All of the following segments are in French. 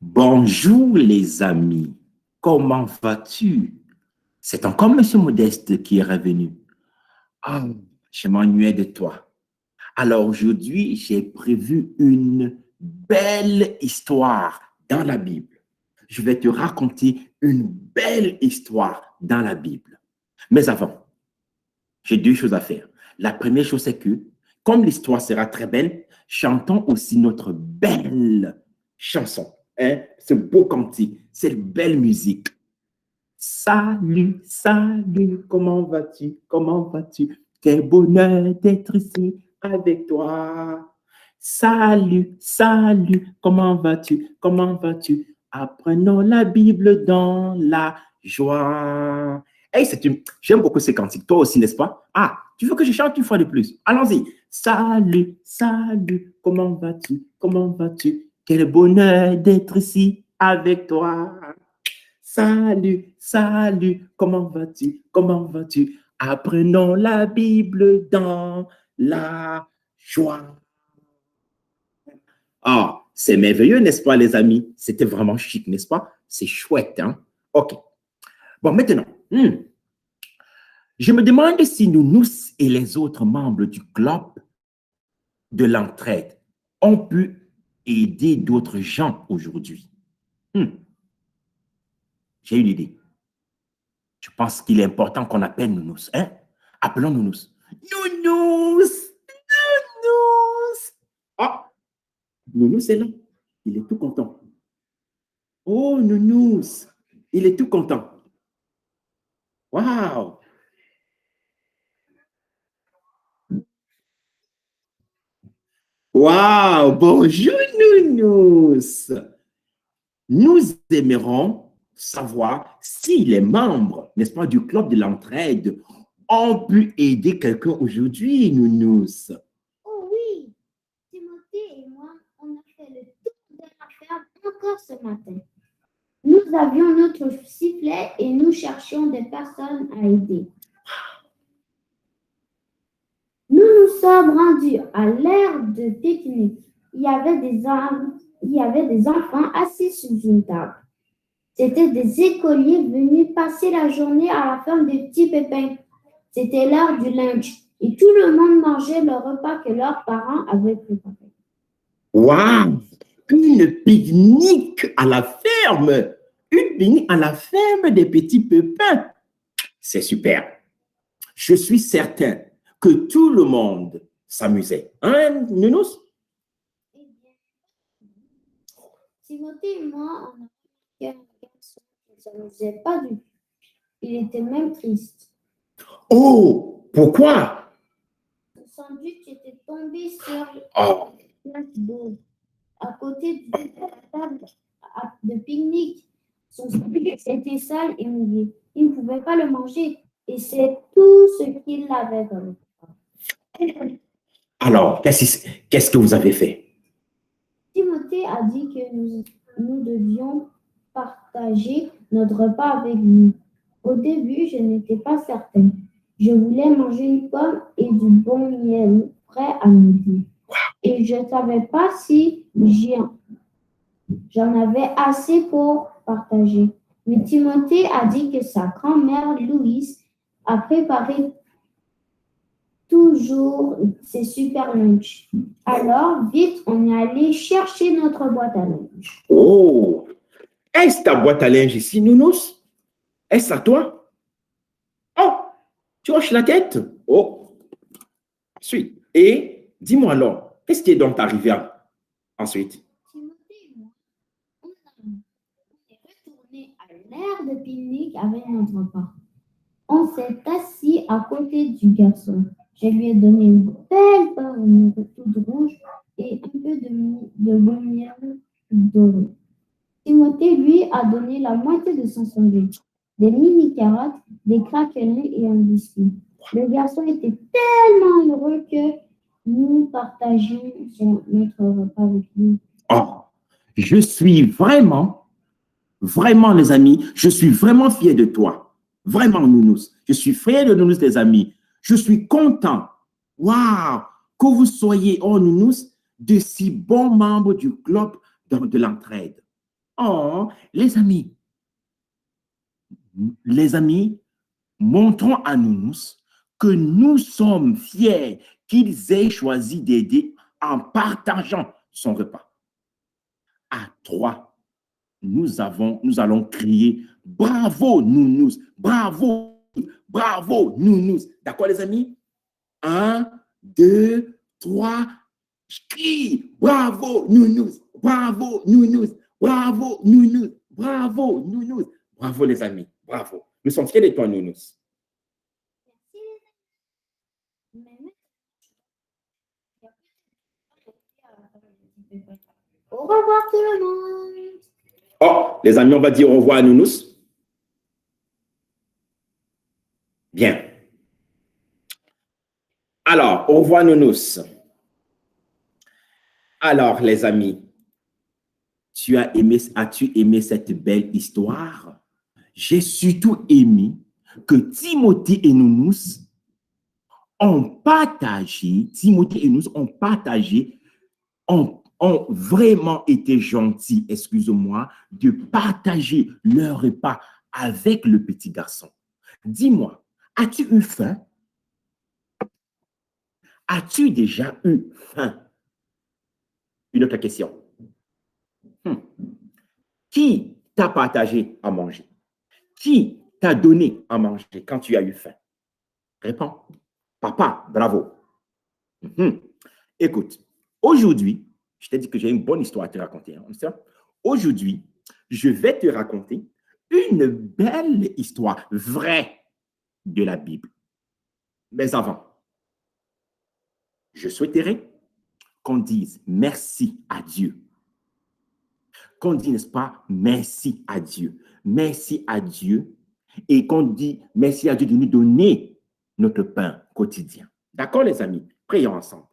Bonjour les amis, comment vas-tu? C'est encore Monsieur Modeste qui est revenu. Ah, je m'ennuyais de toi. Alors aujourd'hui, j'ai prévu une belle histoire dans la Bible. Je vais te raconter une belle histoire dans la Bible. Mais avant, j'ai deux choses à faire. La première chose, c'est que, comme l'histoire sera très belle, chantons aussi notre belle chanson. Hein? Ce beau cantique, cette belle musique. Salut, salut, comment vas-tu? Comment vas-tu? Quel bonheur d'être ici avec toi. Salut, salut, comment vas-tu? Comment vas-tu? Apprenons la Bible dans la joie. Hey, j'aime beaucoup ces cantiques. Toi aussi, n'est-ce pas? Ah, tu veux que je chante une fois de plus? Allons-y. Salut, salut, comment vas-tu? Comment vas-tu? Quel bonheur d'être ici avec toi. Salut, salut, comment vas-tu? Comment vas-tu? Apprenons la Bible dans la joie. Ah, c'est merveilleux, n'est-ce pas, les amis? C'était vraiment chic, n'est-ce pas? C'est chouette, hein? OK. Bon, maintenant, je me demande si nous et les autres membres du club de l'entraide ont pu aider d'autres gens aujourd'hui. J'ai une idée. Je pense qu'il est important qu'on appelle Nounous. Hein? Appelons Nounous. Nounous! Nounous! Ah, Nounous est là. Il est tout content. Oh, Nounous! Il est tout content. Waouh! Waouh! Bonjour, Nounous! Nous aimerons savoir si les membres, n'est-ce pas, du club de l'entraide ont pu aider quelqu'un aujourd'hui, Nounous. Oh oui, Timothée et moi, on a fait le tour de la ferme encore ce matin. Nous avions notre sifflet et nous cherchions des personnes à aider. Nous nous sommes rendus à l'aire de pique-nique. Il y avait des enfants assis sous une table. C'étaient des écoliers venus passer la journée à la ferme des petits pépins. C'était l'heure du lunch et tout le monde mangeait le repas que leurs parents avaient préparé. Waouh! Une pique-nique à la ferme! Une pique-nique à la ferme des petits pépins! C'est super! Je suis certain que tout le monde s'amusait. Hein, Nounous? Eh bien, Timothée et moi, on a remarqué un garçon qui ne s'amusait pas du tout. Il était même triste. Oh, pourquoi? Son sandwich était tombé sur Oh, la d'eau à côté de la table de pique-nique. Son sandwich était sale et mouillé. Il ne pouvait pas le manger et c'est tout ce qu'il avait comme repas. alors, qu'est-ce que vous avez fait? Timothée a dit que nous devions partager notre repas avec lui. Au début, je n'étais pas certaine. Je voulais manger une pomme et du bon miel prêt à midi. Et je ne savais pas si j'en avais assez pour partager. Mais Timothée a dit que sa grand-mère Louise a préparé toujours ses super lunchs. Alors, vite, on est allé chercher notre boîte à lunch. Oh, est-ce ta boîte à linge ici, Nounous? Est-ce à toi? Oh, tu hoches la tête? Oh, suis. Et dis-moi alors, qu'est-ce qui est donc arrivé ensuite? Timothée et moi, on est retourné à l'aire de pique-nique avec notre repas. On s'est assis à côté du garçon. Je lui ai donné une belle pomme toute rouge et un peu de bon miel doré. Timothée, lui, a donné la moitié de son sandwich, des mini-carottes, des craquelins et un biscuit. Le garçon était tellement heureux que nous partagions notre repas avec lui. Oh, je suis vraiment, les amis, je suis vraiment fier de toi. Vraiment, Nounous. Je suis fier de Nounous, les amis. Je suis content. Waouh! Que vous soyez, oh Nounous, de si bons membres du club de l'entraide. Oh, les amis, montrons à Nounous que nous sommes fiers qu'ils aient choisi d'aider en partageant son repas. À trois, nous allons crier bravo Nounous, bravo, bravo Nounous. D'accord les amis? 1, 2, 3, je crie bravo Nounous, bravo Nounous, bravo Nounous, bravo Nounous. Bravo les amis, bravo. Nous sommes fiers de toi Nounous. Au revoir tout le monde. Oh, les amis, on va dire au revoir à Nounous. Bien. Alors, au revoir Nounous. Alors, les amis, as-tu aimé cette belle histoire? J'ai surtout aimé que Timothée et Nounous Timothée et Nounous ont partagé, ont vraiment été gentils, excuse-moi, de partager leur repas avec le petit garçon. Dis-moi, as-tu eu faim? As-tu déjà eu faim? Une autre question. Qui t'a partagé à manger? Qui t'a donné à manger quand tu as eu faim? Réponds. Papa, bravo. Écoute, aujourd'hui, je t'ai dit que j'ai une bonne histoire à te raconter. Hein, aujourd'hui, je vais te raconter une belle histoire vraie de la Bible. Mais avant, je souhaiterais qu'on dise merci à Dieu. Qu'on dise, n'est-ce pas, merci à Dieu. Merci à Dieu. Et qu'on dit merci à Dieu de nous donner notre pain quotidien. D'accord, les amis? Prions ensemble.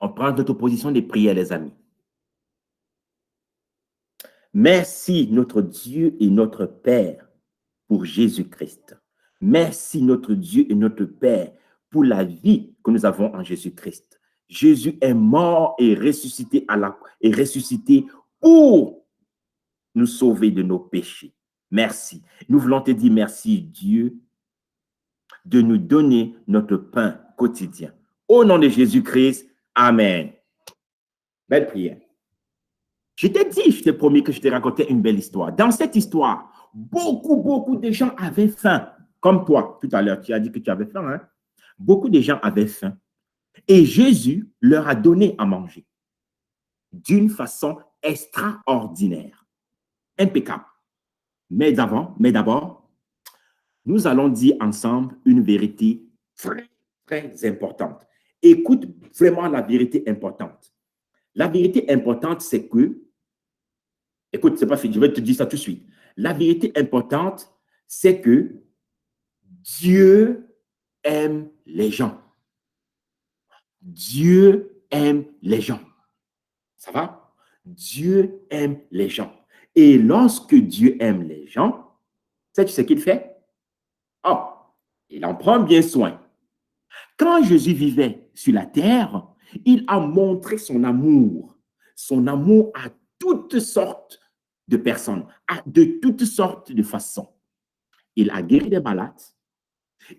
On prend notre position de prière, les amis. Merci, notre Dieu et notre Père, pour Jésus-Christ. Merci, notre Dieu et notre Père, pour la vie que nous avons en Jésus-Christ. Jésus est mort et ressuscité pour nous sauver de nos péchés. Merci. Nous voulons te dire merci, Dieu, de nous donner notre pain quotidien. Au nom de Jésus-Christ, Amen. Belle prière. Je t'ai promis que je te racontais une belle histoire. Dans cette histoire, beaucoup de gens avaient faim. Comme toi, tout à l'heure, tu as dit que tu avais faim. Hein? Beaucoup de gens avaient faim. Et Jésus leur a donné à manger d'une façon extraordinaire, impeccable. Mais d'abord, nous allons dire ensemble une vérité très importante. Écoute vraiment la vérité importante. La vérité importante, c'est que, écoute, c'est pas fini, je vais te dire ça tout de suite. La vérité importante, c'est que Dieu aime les gens. Dieu aime les gens. Ça va? Dieu aime les gens. Et lorsque Dieu aime les gens, sais-tu ce qu'il fait? Oh, il en prend bien soin. Quand Jésus vivait sur la terre, il a montré son amour à toutes sortes de personnes, de toutes sortes de façons. Il a guéri des malades.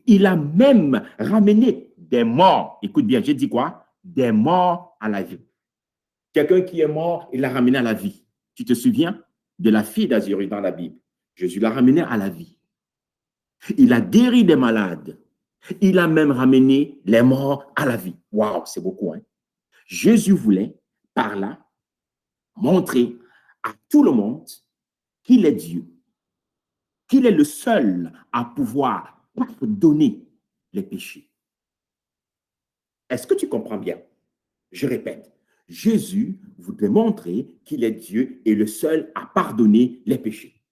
Il a même ramené des morts. Écoute bien, j'ai dit quoi? Des morts à la vie. Quelqu'un qui est mort, il l'a ramené à la vie. Tu te souviens de la fille d'Azuri dans la Bible? Jésus l'a ramené à la vie. Il a guéri des malades. Il a même ramené les morts à la vie. Waouh, c'est beaucoup, hein? Jésus voulait, par là, montrer à tout le monde qu'il est Dieu, qu'il est le seul à pouvoir pardonner les péchés. Est-ce que tu comprends bien? Je répète, Jésus voulait montrer qu'il est Dieu et le seul à pardonner les péchés.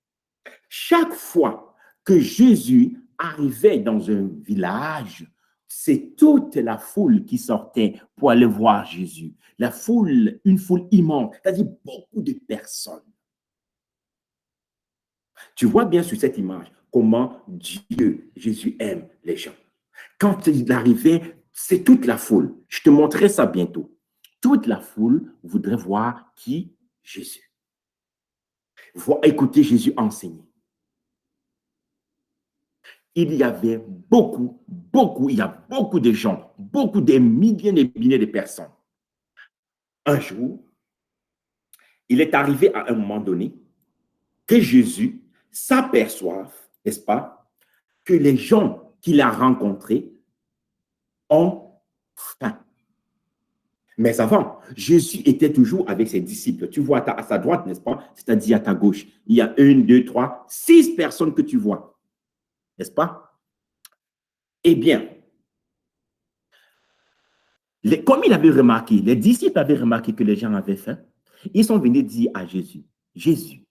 Chaque fois que Jésus arrivait dans un village, c'est toute la foule qui sortait pour aller voir Jésus. La foule, une foule immense, c'est-à-dire beaucoup de personnes. Tu vois bien sur cette image comment Dieu, Jésus aime les gens. Quand il arrivait, c'est toute la foule. Je te montrerai ça bientôt. Toute la foule voudrait voir qui? Jésus. Écoutez Jésus enseigner. Il y avait il y a beaucoup de gens, beaucoup des milliers et des milliers de personnes. Un jour, il est arrivé à un moment donné que Jésus s'aperçoive, n'est-ce pas, que les gens qu'il a rencontrés ont faim. Mais avant, Jésus était toujours avec ses disciples. Tu vois à sa droite, n'est-ce pas? C'est-à-dire à ta gauche. Il y a 1, 2, 3, 6 personnes que tu vois. N'est-ce pas? Eh bien, comme il avait remarqué, les disciples avaient remarqué que les gens avaient faim, ils sont venus dire à Jésus, Jésus,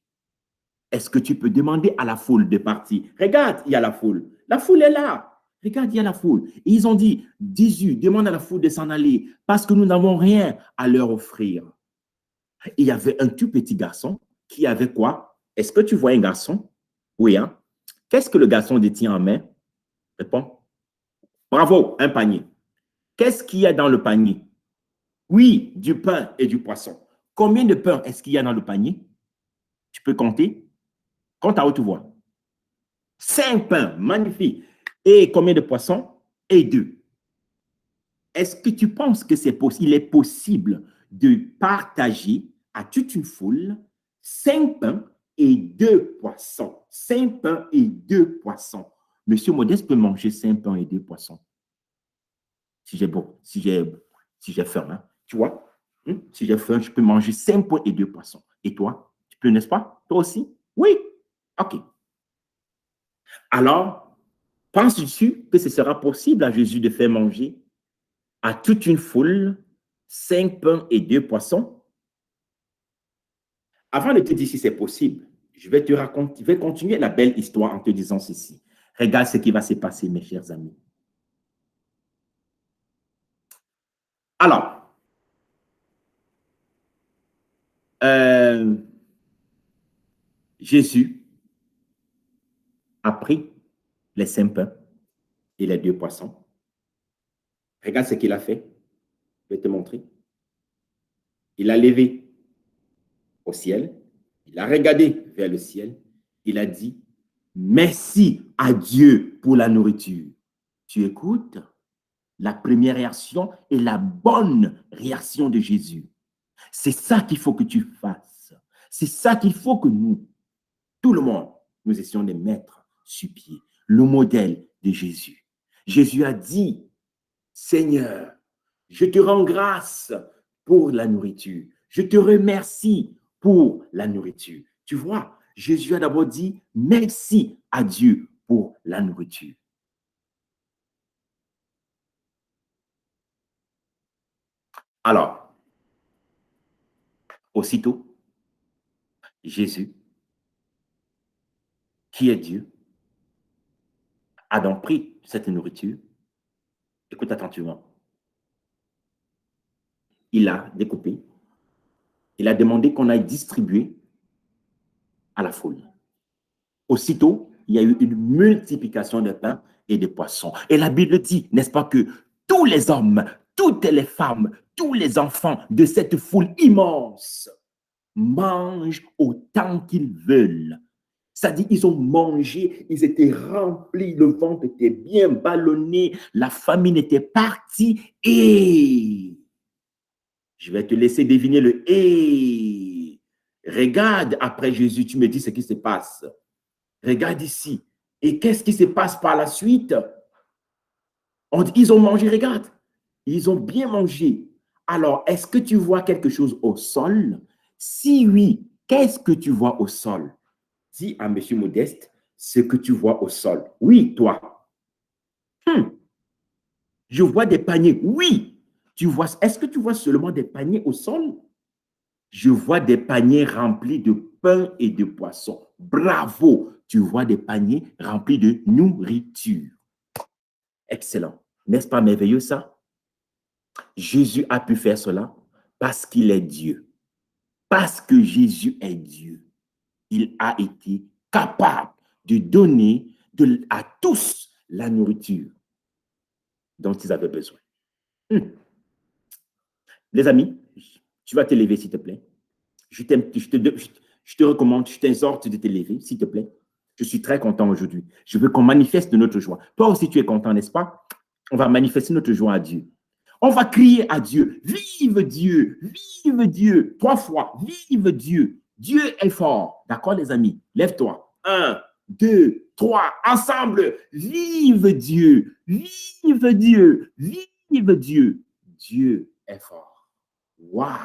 est-ce que tu peux demander à la foule de partir? Regarde, il y a la foule. La foule est là. Regarde, il y a la foule. Et ils ont dit, Jésus, demande à la foule de s'en aller parce que nous n'avons rien à leur offrir. Et il y avait un tout petit garçon qui avait quoi? Est-ce que tu vois un garçon? Oui, hein? Qu'est-ce que le garçon détient en main? Réponds. Bravo, un panier. Qu'est-ce qu'il y a dans le panier? Oui, du pain et du poisson. Combien de pain est-ce qu'il y a dans le panier? Tu peux compter? Compte à haute voix. 5 pains, magnifique. Et combien de poissons? Et 2. Est-ce que tu penses que il est possible de partager à toute une foule 5 pains et 2 poissons? 5 pains et 2 poissons. Monsieur Modeste peut manger 5 pains et 2 poissons. Si j'ai faim, hein? Tu vois? Si j'ai faim, je peux manger 5 pains et 2 poissons. Et toi? Tu peux, n'est-ce pas? Toi aussi? Oui? OK. Alors, penses-tu que ce sera possible à Jésus de faire manger à toute une foule 5 pains et 2 poissons? Avant de te dire si c'est possible, je vais continuer la belle histoire en te disant ceci. Regarde ce qui va se passer, mes chers amis. Alors, Jésus a pris les 5 pains et les 2 poissons. Regarde ce qu'il a fait. Je vais te montrer. Il a levé au ciel. Il a regardé vers le ciel. Il a dit, merci à Dieu pour la nourriture. Tu écoutes? La première réaction est la bonne réaction de Jésus. C'est ça qu'il faut que tu fasses. C'est ça qu'il faut que nous, tout le monde, nous essayons de mettre sur pied. Le modèle de Jésus. Jésus a dit, Seigneur, je te rends grâce pour la nourriture. Je te remercie pour la nourriture. Tu vois, Jésus a d'abord dit merci à Dieu pour la nourriture. Alors, aussitôt, Jésus, qui est Dieu, a donc pris cette nourriture. Écoute attentivement. Il a découpé. Il a demandé qu'on aille distribuer à la foule. Aussitôt, il y a eu une multiplication de pains et de poissons. Et la Bible dit, n'est-ce pas, que tous les hommes, toutes les femmes, tous les enfants de cette foule immense mangent autant qu'ils veulent. C'est-à-dire, ils ont mangé, ils étaient remplis, le ventre était bien ballonné, la famine était partie et je vais te laisser deviner le et. Regarde après Jésus, tu me dis ce qui se passe. Regarde ici. Et qu'est-ce qui se passe par la suite? Ils ont mangé, regarde. Ils ont bien mangé. Alors, est-ce que tu vois quelque chose au sol? Si oui, qu'est-ce que tu vois au sol? Dis à Monsieur Modeste ce que tu vois au sol. Oui, toi. Je vois des paniers. Oui. Est-ce que tu vois seulement des paniers au sol? Je vois des paniers remplis de pain et de poissons. Bravo. Tu vois des paniers remplis de nourriture. Excellent. N'est-ce pas merveilleux ça? Jésus a pu faire cela parce qu'il est Dieu. Parce que Jésus est Dieu. Il a été capable de donner à tous la nourriture dont ils avaient besoin. Les amis, tu vas te lever s'il te plaît. je te recommande, je t'exhorte de te lever, s'il te plaît. Je suis très content aujourd'hui. Je veux qu'on manifeste notre joie. Toi aussi, tu es content, n'est-ce pas? On va manifester notre joie à Dieu. On va crier à Dieu. Vive Dieu! Vive Dieu! 3 fois. Vive Dieu! Dieu est fort. D'accord, les amis? Lève-toi. 1, 2, 3. Ensemble. Vive Dieu! Vive Dieu! Vive Dieu! Dieu est fort. Waouh!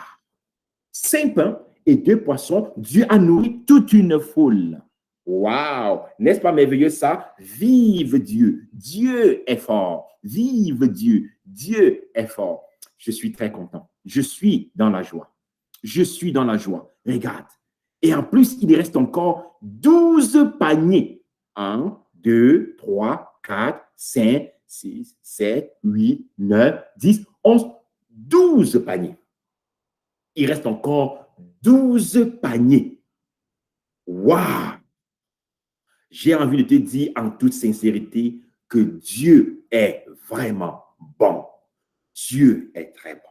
5 pains et 2 poissons, Dieu a nourri toute une foule. Waouh! N'est-ce pas merveilleux ça? Vive Dieu! Dieu est fort. Vive Dieu! Dieu est fort. Je suis très content. Je suis dans la joie. Je suis dans la joie. Regarde. Et en plus, il reste encore 12 paniers. 1, 2, 3, 4, 5, 6, 7, 8, 9, 10, 11, 12 paniers. Il reste encore 12 paniers. Waouh! J'ai envie de te dire en toute sincérité que Dieu est vraiment bon. Dieu est très bon.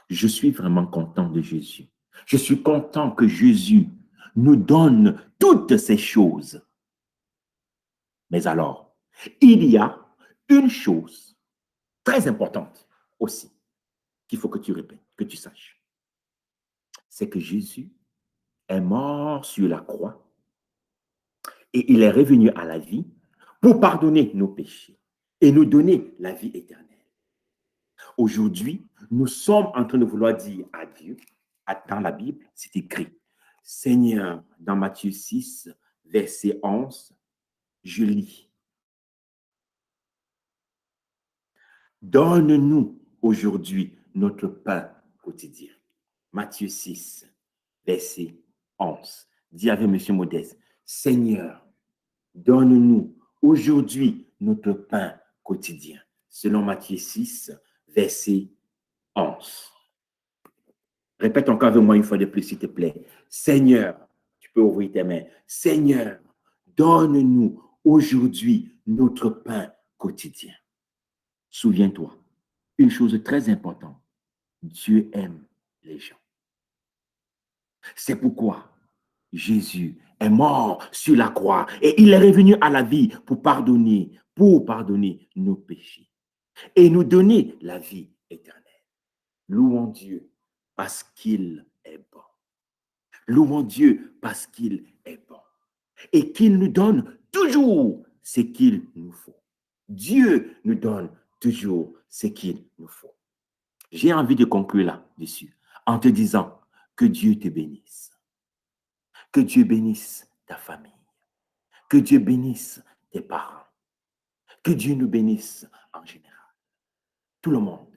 Je suis vraiment content de Jésus. Je suis content que Jésus nous donne toutes ces choses. Mais alors, il y a une chose très importante aussi qu'il faut que tu répètes, que tu saches. C'est que Jésus est mort sur la croix et il est revenu à la vie pour pardonner nos péchés et nous donner la vie éternelle. Aujourd'hui, nous sommes en train de vouloir dire à Dieu, dans la Bible, c'est écrit, Seigneur, dans Matthieu 6, verset 11, je lis, donne-nous aujourd'hui notre pain quotidien. Matthieu 6, verset 11. Dis avec M. Modeste, Seigneur, donne-nous aujourd'hui notre pain quotidien. Selon Matthieu 6, verset 11. Répète encore avec moi une fois de plus, s'il te plaît. Seigneur, tu peux ouvrir tes mains. Seigneur, donne-nous aujourd'hui notre pain quotidien. Souviens-toi, une chose très importante, Dieu aime les gens. C'est pourquoi Jésus est mort sur la croix et il est revenu à la vie pour pardonner nos péchés et nous donner la vie éternelle. Louons Dieu parce qu'il est bon. Louons Dieu parce qu'il est bon et qu'il nous donne toujours ce qu'il nous faut. Dieu nous donne toujours ce qu'il nous faut. J'ai envie de conclure là-dessus en te disant que Dieu te bénisse. Que Dieu bénisse ta famille. Que Dieu bénisse tes parents. Que Dieu nous bénisse en général. Tout le monde.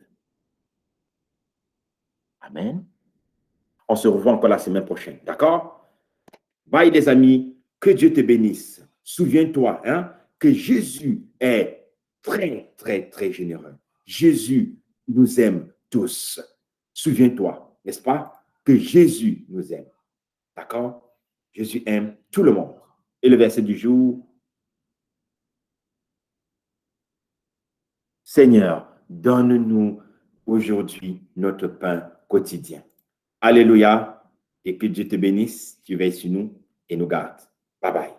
Amen. On se revoit encore la semaine prochaine. D'accord? Bye les amis. Que Dieu te bénisse. Souviens-toi que Jésus est très, très, très généreux. Jésus nous aime tous. Souviens-toi, n'est-ce pas? Que Jésus nous aime. D'accord? Jésus aime tout le monde. Et le verset du jour, Seigneur, donne-nous aujourd'hui notre pain quotidien. Alléluia. Et que Dieu te bénisse, tu veilles sur nous et nous garde. Bye bye.